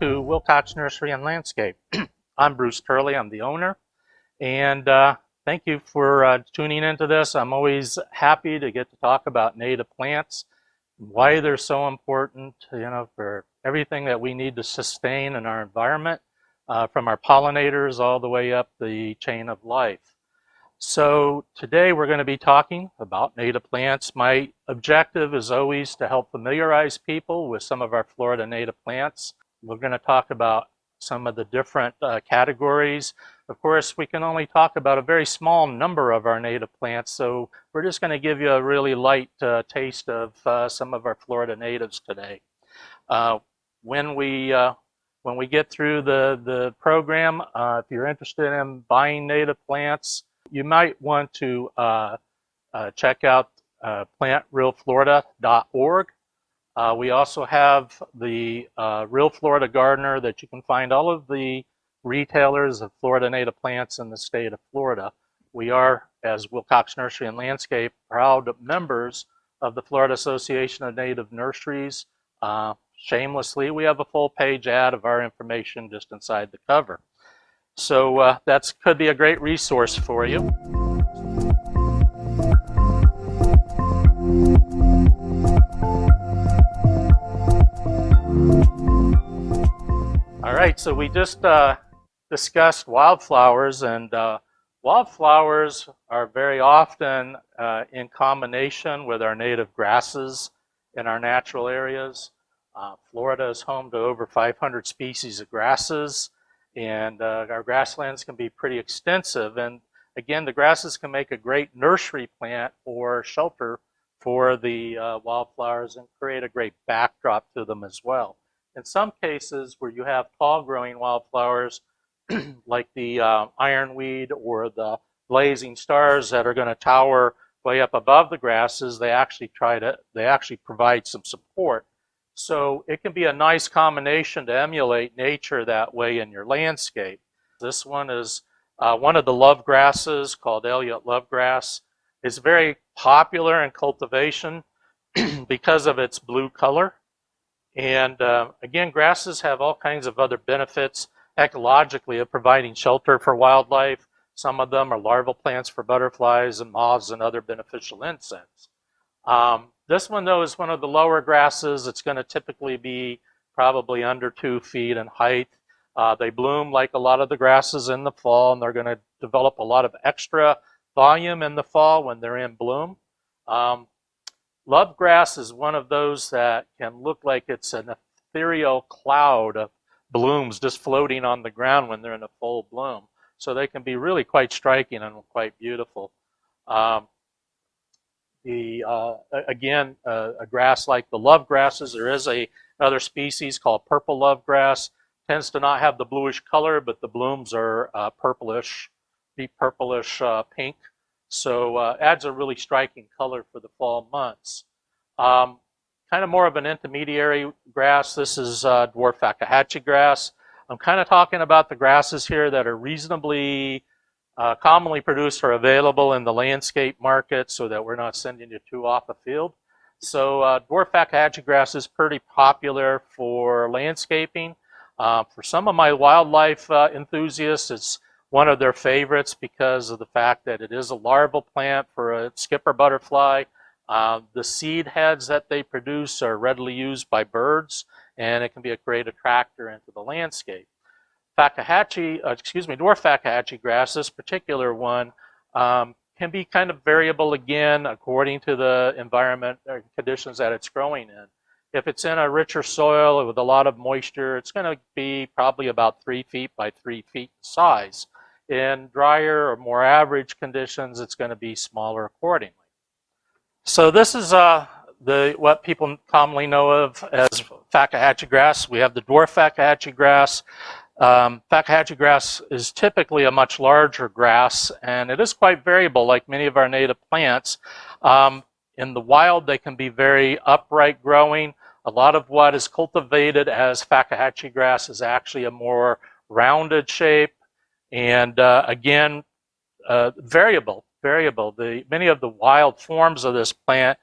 to Wilcox Nursery and Landscape. I'm Bruce Turley, I'm the owner, and thank you for tuning into this. I'm always happy to get to talk about native plants, why they're so important, for everything that we need to sustain in our environment, from our pollinators all the way up the chain of life. So today we're going to be talking about native plants. My objective is always to help familiarize people with some of our Florida native plants. We're going to talk about some of the different categories. Of course, we can only talk about a very small number of our native plants, so we're just going to give you a really light taste of some of our Florida natives today. When we get through the program, if you're interested in buying native plants, you might want to check out plantrealflorida.org. We also have the Real Florida Gardener that you can find all of the retailers of Florida native plants in the state of Florida. We are, as Wilcox Nursery and Landscape, proud members of the Florida Association of Native Nurseries. Shamelessly, we have a full page ad of our information just inside the cover. So that could be a great resource for you. All right, so we just discussed wildflowers, and wildflowers are very often in combination with our native grasses in our natural areas. Florida is home to over 500 species of grasses, and our grasslands can be pretty extensive. And again, the grasses can make a great nursery plant or shelter for the wildflowers and create a great backdrop to them as well. In some cases where you have tall growing wildflowers like the ironweed or the blazing stars that are going to tower way up above the grasses, they actually provide some support. So it can be a nice combination to emulate nature that way in your landscape. This one is one of the love grasses called Elliott lovegrass. It's very popular in cultivation because of its blue color. And again, grasses have all kinds of other benefits ecologically of providing shelter for wildlife. Some of them are larval plants for butterflies and moths and other beneficial insects. This one, though, is one of the lower grasses. It's going to typically be probably under 2 feet in height. They bloom like a lot of the grasses in the fall, and they're going to develop a lot of extra volume in the fall when they're in bloom. Lovegrass is one of those that can look like it's an ethereal cloud of blooms just floating on the ground when they're in a full bloom. So they can be really quite striking and quite beautiful. Again, a grass like the love grasses, there is another species called purple love grass. Tends to not have the bluish color, but the blooms are purplish, deep purplish pink. So adds a really striking color for the fall months. Kind of more of an intermediary grass. This is dwarf Fakahatchee grass. I'm kind of talking about the grasses here that are reasonably commonly produced or available in the landscape market so that we're not sending you too off the field. So dwarf Fakahatchee grass is pretty popular for landscaping. For some of my wildlife enthusiasts, it's one of their favorites because of the fact that it is a larval plant for a skipper butterfly. The seed heads that they produce are readily used by birds, and it can be a great attractor into the landscape. Dwarf Fakahatchee grass, this particular one, can be kind of variable again according to the environment or conditions that it's growing in. If it's in a richer soil with a lot of moisture, it's going to be probably about 3 feet by 3 feet in size. In drier or more average conditions, it's going to be smaller accordingly. So this is what people commonly know of as Fakahatchee grass. We have the dwarf Fakahatchee grass. Fakahatchee grass is typically a much larger grass, and it is quite variable like many of our native plants. In the wild, they can be very upright growing. A lot of what is cultivated as Fakahatchee grass is actually a more rounded shape, and again, variable. Many of the wild forms of this plant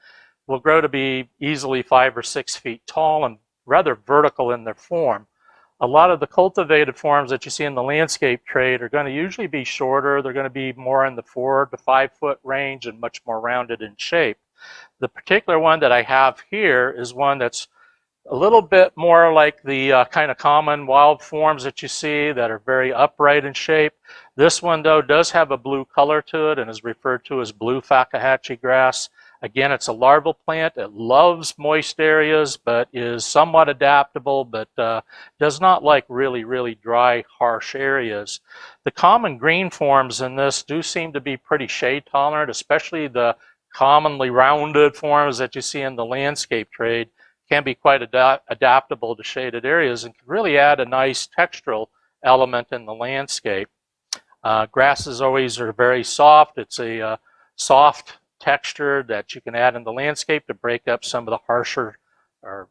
will grow to be easily 5 or 6 feet tall and rather vertical in their form. a lot of the cultivated forms that you see in the landscape trade are going to usually be shorter. They're going to be more in the 4 to 5 foot range and much more rounded in shape. The particular one that I have here is one that's a little bit more like the kind of common wild forms that you see that are very upright in shape. This one, though, does have a blue color to it and is referred to as blue Fakahatchee grass. Again, it's a larval plant. It loves moist areas, but is somewhat adaptable, but does not like really, really dry, harsh areas. The common green forms in this do seem to be pretty shade tolerant, especially the commonly rounded forms that you see in the landscape trade can be quite adaptable to shaded areas and can really add a nice textural element in the landscape. Grasses always are very soft. It's a soft texture that you can add in the landscape to break up some of the harsher or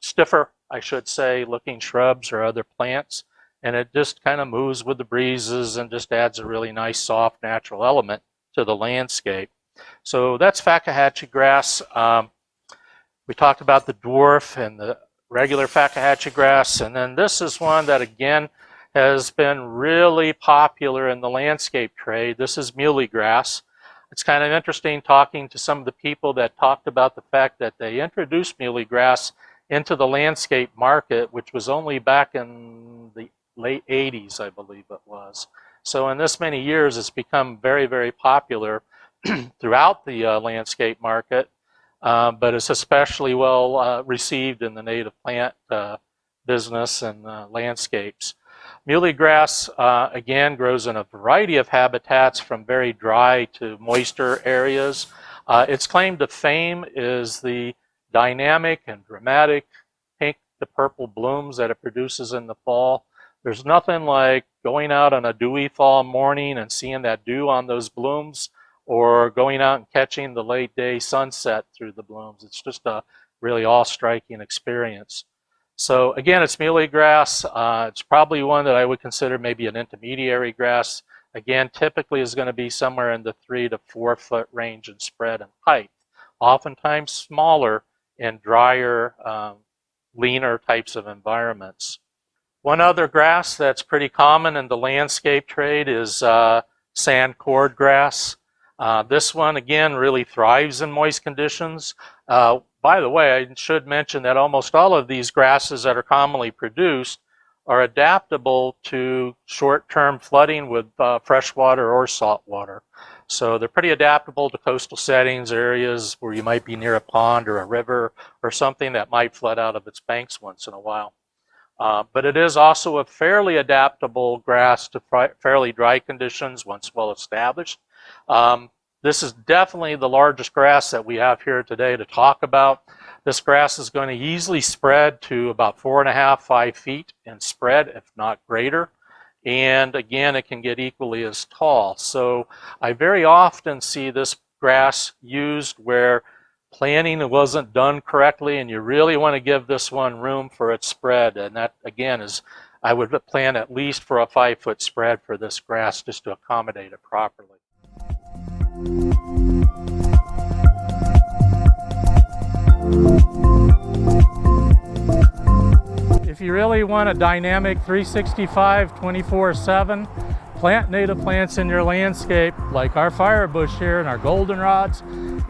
stiffer, I should say, looking shrubs or other plants. And it just kind of moves with the breezes and just adds a really nice, soft, natural element to the landscape. So that's Fakahatchee grass. We talked about the dwarf and the regular Fakahatchee grass, and then this is one that again has been really popular in the landscape trade. This is muley grass. It's kind of interesting talking to some of the people that talked about the fact that they introduced muley grass into the landscape market, which was only back in the late 80s, I believe it was. So in this many years, it's become very, very popular throughout the landscape market. But it's especially well received in the native plant business and landscapes. Muley grass, again, grows in a variety of habitats from very dry to moister areas. Its claim to fame is the dynamic and dramatic pink to purple blooms that it produces in the fall. There's nothing like going out on a dewy fall morning and seeing that dew on those blooms, or going out and catching the late day sunset through the blooms. It's just a really awe-striking experience. So again, it's muley grass. It's probably one that I would consider maybe an intermediary grass. Again, typically is going to be somewhere in the 3 to 4 foot range in spread and height. Oftentimes smaller in drier, leaner types of environments. One other grass that's pretty common in the landscape trade is sand cord grass. This one, again, really thrives in moist conditions. By the way, I should mention that almost all of these grasses that are commonly produced are adaptable to short-term flooding with freshwater or saltwater. So they're pretty adaptable to coastal settings, areas where you might be near a pond or a river or something that might flood out of its banks once in a while. But it is also a fairly adaptable grass to fairly dry conditions once well established. This is definitely the largest grass that we have here today to talk about. This grass is going to easily spread to about 4.5 to 5 feet in spread, if not greater. And again, it can get equally as tall. So I very often see this grass used where planting wasn't done correctly, and you really want to give this one room for its spread. And that, again, is I would plan at least for a 5 foot spread for this grass just to accommodate it properly. If you really want a dynamic 365, 24/7, plant native plants in your landscape like our firebush here and our goldenrods,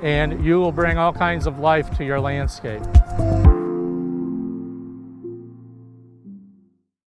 and you will bring all kinds of life to your landscape.